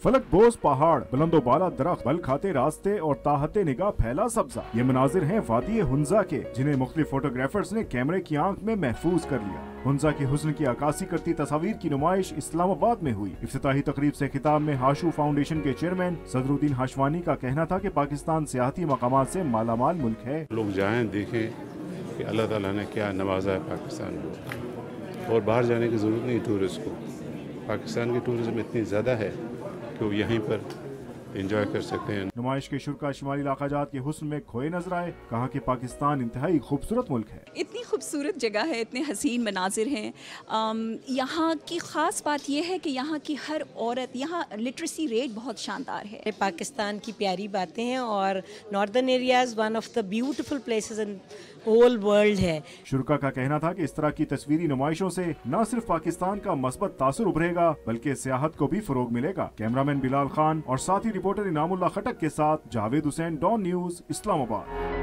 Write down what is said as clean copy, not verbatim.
फलक बोस पहाड़, बुलंदो बाला दरख्त, बल खाते रास्ते और ताहते निगाह फैला सब्जा, ये मनाजिर हैं वादी हुंजा के, जिन्हें मुख्तलिफ फोटोग्राफर्स ने कैमरे की आंख में महफूज कर लिया। हुंजा के हुस्न की अक्कासी करती तस्वीर की नुमाइश इस्लामाबाद में हुई। इफ्तिताही तकरीब से खिताब में हाशू फाउंडेशन के चेयरमैन सदरुद्दीन हाशवानी का कहना था कि पाकिस्तान सियाहती मकामात से मालामाल मुल्क है। लोग जाएं, देखें कि अल्लाह ताला ने क्या नवाजा है पाकिस्तान को, और बाहर जाने की ज़रूरत नहीं टूरिस्ट को। पाकिस्तान की टूरिज्म इतनी ज़्यादा है कि वो यहीं पर एंजॉय कर सकते हैं। नुमाइश के शुरा शिमाली इलाका जात के हुस्न में खोए नजर आए। कहा कि पाकिस्तान इंतहाई खूबसूरत मुल्क है। इतनी खूबसूरत जगह है, इतने हसीन मनाजिर हैं। यहाँ की ख़ास बात यह है कि यहाँ की हर औरत, यहाँ लिटरेसी रेट बहुत शानदार है। पाकिस्तान की प्यारी बातें हैं और northern areas one of the beautiful places in whole world है। शुरा का कहना था कि इस तरह की तस्वीरी नुमाइशों से न सिर्फ पाकिस्तान का मस्बत तासुर उभरेगा बल्कि सियाहत को भी फरोग मिलेगा। कैमरामैन बिलाल खान और साथी रिपोर्टर इनामुल्लाह खटक के साथ जावेद हुसैन, डॉन न्यूज़, इस्लामाबाद।